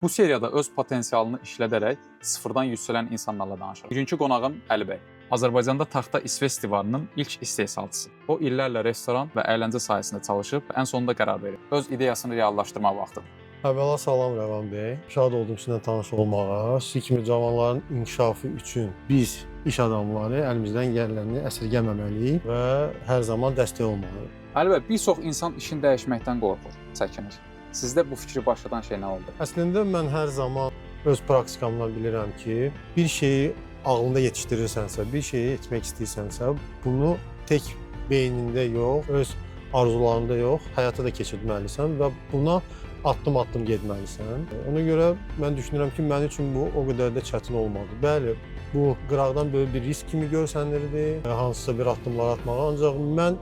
Bu seriyada öz potensialını işlədərək sıfırdan yüksələn insanlarla danışırıq. Bugünkü qonağım Əli bəy. Azərbaycanda taxta isveç divarının ilk istehsalçısı. O illərlə restoran və əyləncə sahəsində çalışıb, ən sonunda qərar verib. Öz ideyasını reallaşdırma vaxtıdır. Əvvəla salam Rəvan bəy. Şad oldum sizinlə tanış olmağa. Siz kimi cavanların inkişafı üçün biz iş adamları əlimizdən gələni əsirgəməməliyik və hər zaman dəstək olmalıyıq. Əli bəy, bir çox insan işini dəyişməkdən qorxur, çəkinir. Sizdə bu fikri başladan şey nə oldu? Əslində mən hər zaman öz praktikamdan bilirəm ki, bir şeyi ağlında yetişdirirsənsə, bir şeyi etmək istəyirsənsə, bunu tək beynində yox, öz arzularında yox, həyata da keçirməlisən və buna addım-addım getməlisən. Ona görə mən düşünürəm ki, mənim üçün bu o qədər də çətin olmadı. Bəli, bu qıraqdan böyük bir risk kimi görsənirdi, hansısa bir addımlar atmağa, ancaq mən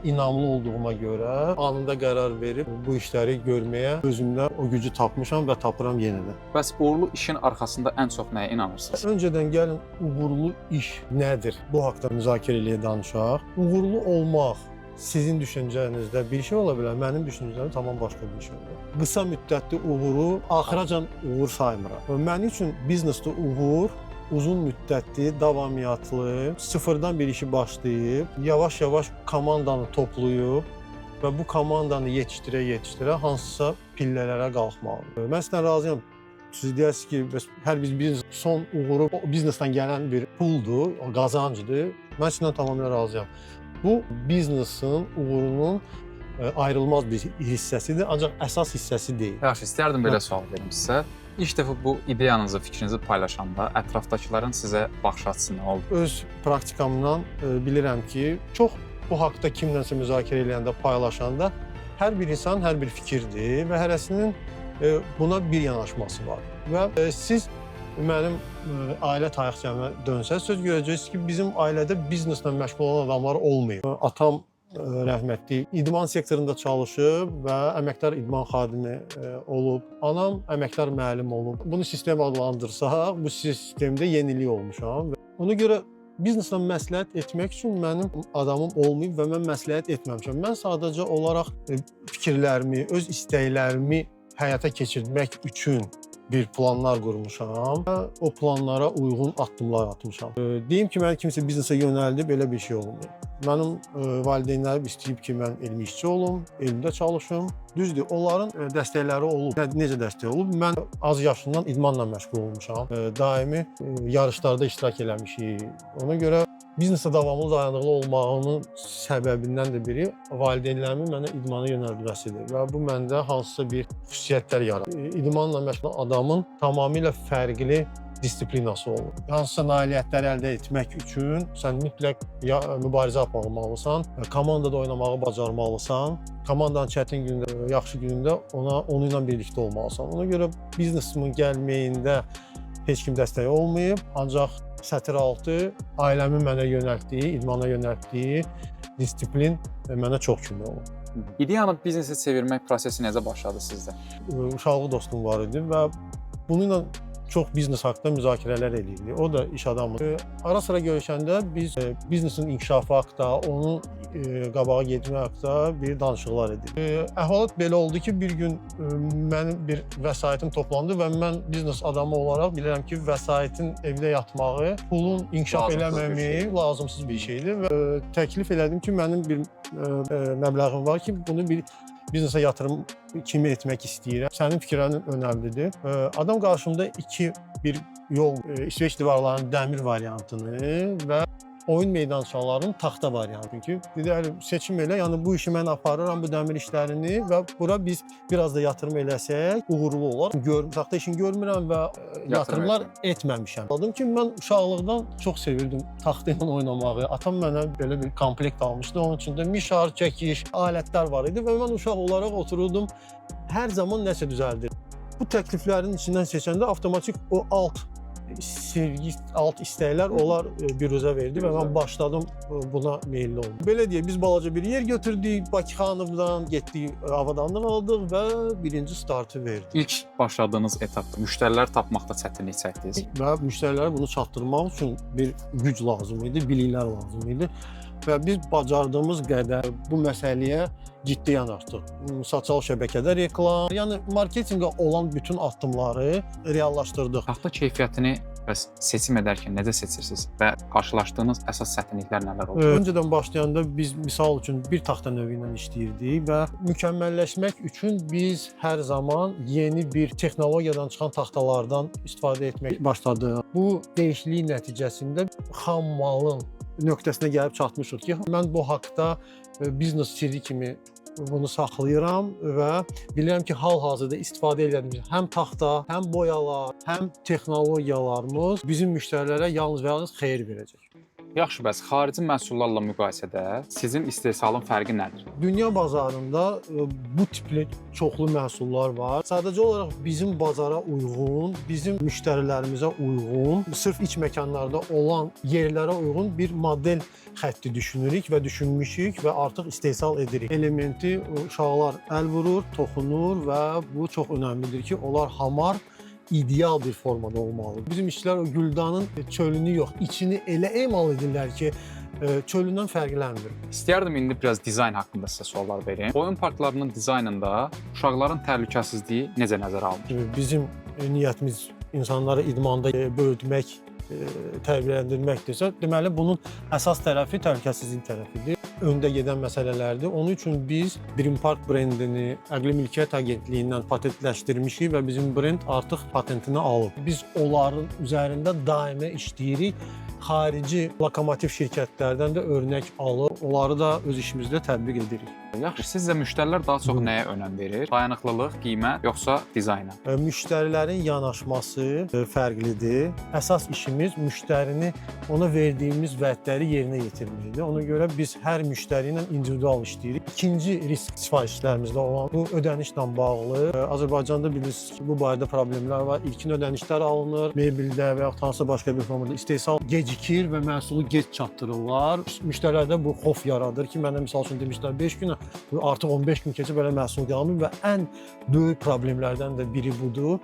inamlı olduğuma görə anında qərar verib bu işləri görməyə özümdə o gücü tapmışam və tapıram yenə də. Bəs uğurlu işin arxasında ən çox nəyə inanırsınız? Öncədən gəlin uğurlu iş nədir? Bu haqqda müzakirə eləyə danışaq. Uğurlu olmaq sizin düşüncənizdə bir şey ola bilər, mənim düşüncəmdə tamam başqa bir şey ola bilər. Qısa müddətli uğuru axıracan uğur saymıram. Mənim üçün biznesdə uğur uzun müddətli, davamiyyatlı, sıfırdan bir işi başlayıb, yavaş-yavaş komandanı toplayıb və bu komandanı yetişdirə-yetişdirə hansısa pillələrə qalxmalıdır. Mən sizdən razıyam. Siz deyəsiniz ki, hər bir son uğuru biznesdən gələn bir puldur, qazancdır. Mən sizdən tamamilə razıyam. Bu biznesin uğurunun ayrılmaz bir hissəsidir, ancaq əsas hissəsi deyil. Yaxşı, istərdim belə sual verim sizə. İlk dəfə bu ideyanızı, fikrinizi paylaşanda ətrafdakıların sizə baxış açısı nə oldu? Öz praktikamdan bilirəm ki, çox bu haqda kimlənsə müzakirə edəndə, paylaşanda hər bir insan hər bir fikirdir və hərəsinin buna bir yanaşması var. Və siz mənim ailə tarixçəmə dönsəz, söz görəcəksiniz ki, bizim ailədə bizneslə məşğul olan adamlar olmayıb. Atam rəhmətli idman sektorunda çalışıb və əməkdar idman xadimi olub. Anam əməkdar müəllim olub. Bunu sistem adlandırsaq, bu sistemdə yenilik olmuşam. Ona görə bizneslə məsləhət etmək üçün mənim adamım olmayıb və mən məsləhət etməmişəm. Mən sadəcə olaraq fikirlərimi, öz istəklərimi həyata keçirmək üçün bir planlar qurmuşam və o planlara uyğun addımlar atmışam. Deyim ki, mən kimsə biznesə yönəldib, belə bir şey olmuyor. Mənim valideynlərim istəyib ki, mən elmi işçi olum, elmdə çalışım. Düzdür, onların dəstəkləri olub. Necə dəstək olub? Mən az yaşından idmanla məşğul olmuşam. Daimi yarışlarda iştirak eləmişik. Ona görə biznesə davamlı dayanıqlı olmağının səbəbindən də biri valideynlərimin mənə idmana yönəldilməsidir və bu məndə hansısa bir xüsusiyyətlər yaradır. İdmanla məşğul adamın tamamilə fərqli disiplinası olur. Hansısa nailiyyətləri əldə etmək üçün sən mütləq mübarizə aparmalısan, komandada oynamağı bacarmalısan, komandanın çətin günündə, yaxşı günündə onunla birlikdə olmalısan. Ona görə biznesimin gəlməyində heç kim dəstək olmayıb, ancaq sətir altı ailəmin mənə yönəltdiyi, idmana yönəltdiyi disiplin mənə çox kömək olub. İdeyanı biznesi çevirmək prosesi necə başladı sizdə? Uşaqlıq dostum var idi və bununla çox biznes haqqında müzakirələr edirdik. O da iş adamıdır. Ara-sıra görüşəndə biz biznesin inkişafı haqqında, onun qabağa getmək haqqında bir danışıqlar edirik. Əhvalat belə oldu ki, bir gün mənim bir vəsaitim toplandı və mən biznes adamı olaraq bilirəm ki, vəsaitin evdə yatmağı, pulun inkişaf eləməməyi lazımsız bir şeydir və təklif elədim ki, mənim bir məbləğim var ki, bunu bir biznesə yatırım kimi etmək istəyirəm. Sənin fikirlərin önəmlidir. Adam qarşımda bir yol, İsveç divarlarının dəmir variantını və oyun meydançalarının taxta variantı. Çünki dedi, seçim elə, yəni bu işi mən aparıram, bu dəmir işlərini və bura biz biraz da yatırım eləsək uğurlu olar. Taxta işini görmürəm və yatırımlar etməmişəm. Anladım ki, mən uşaqlıqdan çox sevirdim taxta ilə oynamağı. Atam mənə belə bir komplekt almışdı. Onun içində mişar, çəkiş, alətlər var idi və mən uşaq olaraq otururdum. Hər zaman nəsə düzəldir. Bu təkliflərin içindən seçəndə avtomatik o sevgi, alt istəklər onlar büruzə verdi və mən başladım buna meyilli oldım. Belə deyək, biz balaca bir yer götürdük, Bakıxanovdan getdik, avadanlıq aldıq və birinci startı verdik. İlk başladığınız etapda müştərilər tapmaqda çətinlik çəkdiniz. Və müştərilərə bunu çatdırmaq üçün bir güc lazım idi, biliklər lazım idi. və biz bacardığımız qədər bu məsələyə ciddi yanaşdıq. Sosial şəbəkədə reklam, yəni marketinqə olan bütün addımları reallaşdırdıq. Taxta keyfiyyətini bəs seçim edərkən necə seçirsiniz və qarşılaşdığınız əsas çətinliklər nələr oldu? Öncədən başlayanda biz misal üçün bir taxta növü ilə işləyirdik və mükəmməlləşmək üçün biz hər zaman yeni bir texnologiyadan çıxan taxtalardan istifadə etmək başladıq. Bu dəyişiklik nəticəsində xam malın nöqtəsinə gəlib çatmışıq ki, mən bu haqqda biznes sirri kimi bunu saxlayıram və bilirəm ki, hal-hazırda istifadə etdiyimiz həm taxta, həm boyalar, həm texnologiyalarımız bizim müştərilərə yalnız və yalnız xeyir verəcək. Yaxşı, bəs xarici məhsullarla müqayisədə sizin istehsalın fərqi nədir? Dünya bazarında bu tipli çoxlu məhsullar var. Sadəcə olaraq bizim bazara uyğun, bizim müştərilərimizə uyğun, sırf iç məkanlarda olan yerlərə uyğun bir model xətti düşünürük və düşünmüşük və artıq istehsal edirik. Elementi uşaqlar əl vurur, toxunur və bu çox önəmlidir ki, onlar hamar, ideal bir formada olmalıdır. Bizim işçilər o güldanın çölünü yox, içini elə emal edirlər ki, çölündən fərqlənmir. İstəyərdim indi biraz dizayn haqqında sizə suallar verim. Oyun parklarının dizaynında uşaqların təhlükəsizliyi necə nəzərə alınır? Bizim niyyətimiz insanları idmanda böyütmək, tərbiyələndirməkdirsə, deməli bunun əsas tərəfi təhlükəsizlik tərəfidir. Öndə gedən məsələlərdir. Onun üçün biz Dream Park brendini Əqli Mülkiyyət Agentliyindən patentləşdirmişik və bizim brend artıq patentini alıb. Biz onların üzərində daimə işləyirik. Xarici lokomotiv şirkətlərdən də örnək alıb, onları da öz işimizdə tətbiq edirik. Yaxşı, sizcə müştərilər daha çox nəyə önəm verir? Dayanıqlılıq, qiymət, yoxsa dizayna? Müştərilərin yanaşması fərqlidir. Əsas işimiz müştərini ona verdiyimiz vədləri yerinə yetirməkdir. Ona görə biz hər müştəri ilə individual işləyirik. İkinci risk sifarişlərimizdə olan bu ödənişlə bağlı. Azərbaycanda bilirsiniz ki, bu barədə problemlər var. İlkin ödənişlər alınır, mebeldə və yaxud hansısa başqa bir formada istehsal gecikir və məhsulu gec çatdırırlar. Müştərilərdə bu xof yaradır ki, mənə misal üçün demişlər 5 günə, artıq 15 gün keçib belə məhsul gəlmir və ən böyük problemlərdən də biri budur.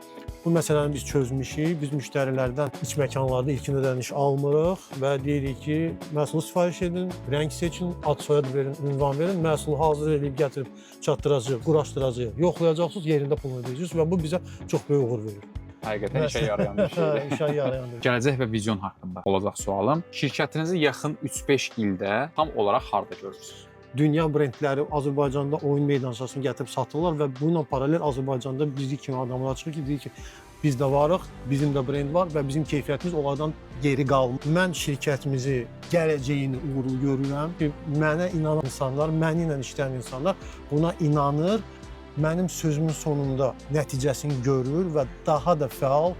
Bu məsələni biz çözmüşük. Biz müştərilərdən iç məkanlarda ilkin ödəniş almırıq və deyirik ki, məhsulu sifariş edin, rəng seçin, ad soyad verin, ünvan verin, məhsulu hazır edib gətirib çatdıracağıq, quraşdıracağıq, yoxlayacaqsınız, yerində pulunu ödəyəcəksiniz və bu bizə çox böyük uğur verir. Həqiqətən işə yarayan bir şeydir. İşə yarayandır. Gələcək və vizyon haqqında olacaq sualım. Şirkətinizi yaxın 3-5 ildə tam olaraq harda görürsünüz? Dünya brendləri Azərbaycanda oyun meydançasını gətirib satırlar və bununla paralel Azərbaycanda bizi kimi adamlar çıxır ki, deyir ki, biz də varıq, bizim də brend var və bizim keyfiyyətimiz onlardan geri qalmır. Mən şirkətimizi gələcəyini uğurlu görürəm ki, mənə inanan insanlar, mənimlə işləyən insanlar buna inanır, mənim sözümün sonunda nəticəsini görür və daha da fəal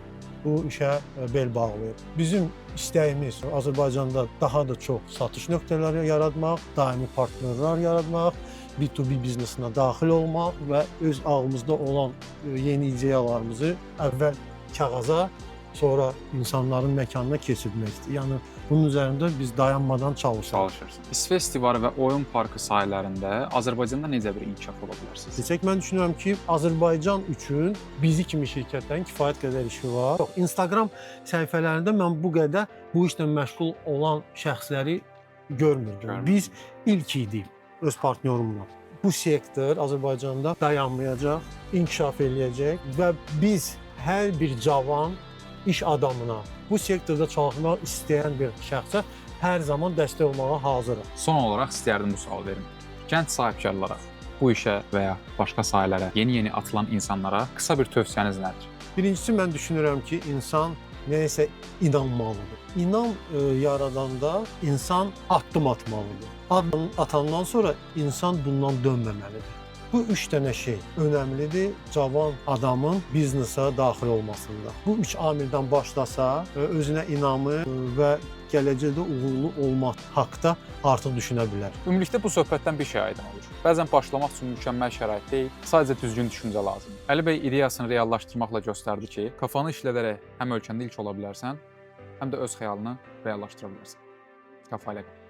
bu işə bel bağlayır. Bizim istəyimiz Azərbaycanda daha da çox satış nöqtələri yaratmaq, daimi partnyorlar yaratmaq, B2B biznesinə daxil olmaq və öz ağımızda olan yeni ideyalarımızı əvvəl kağıza, sonra insanların məkanına keçirməkdir. Yəni bunun üzərində biz dayanmadan çalışırıq. İsveç divarı və oyun parkı sahələrində Azərbaycanda necə bir inkişaf ola bilərsiniz? Desək, mən düşünürəm ki, Azərbaycan üçün bizi kimi şirkətlərin kifayət qədər işi var. Instagram səhifələrində mən bu qədər bu işlə məşğul olan şəxsləri görmürdüm. Biz ilk idik öz partnyorumla. Bu sektor Azərbaycanda dayanmayacaq, inkişaf eləyəcək və biz hər bir cavan iş adamına, bu sektorda çalışmaq istəyən bir şəxsə hər zaman dəstək olmağa hazırıq. Son olaraq istəyərdim bu sual verim. Gəncsahibkarlara, bu işə və ya başqa sahələrə yeni atılan insanlara qısa bir tövsiyəniz nədir? Birincisi, mən düşünürəm ki, insan nəyəsə inanmalıdır. İnan yaradanda insan addım atmalıdır. Addım atandan sonra insan bundan dönməməlidir. Bu üç dənə şey önəmlidir cavan adamın biznesə daxil olmasında. Bu üç amildən başlasa, özünə inamı və gələcəkdə uğurlu olmaq haqqda artıq düşünə bilər. Ümumilikdə bu söhbətdən bir şey aydın olur. Bəzən başlamaq üçün mükəmməl şərait deyil, sadəcə düzgün düşüncə lazımdır. Əli bəy ideyasını reallaşdırmaqla göstərdi ki, kafanı işlədərək həm ölkəndə ilk ola bilərsən, həm də öz xəyalını reallaşdıra bilərsən. Kafa ilə qal.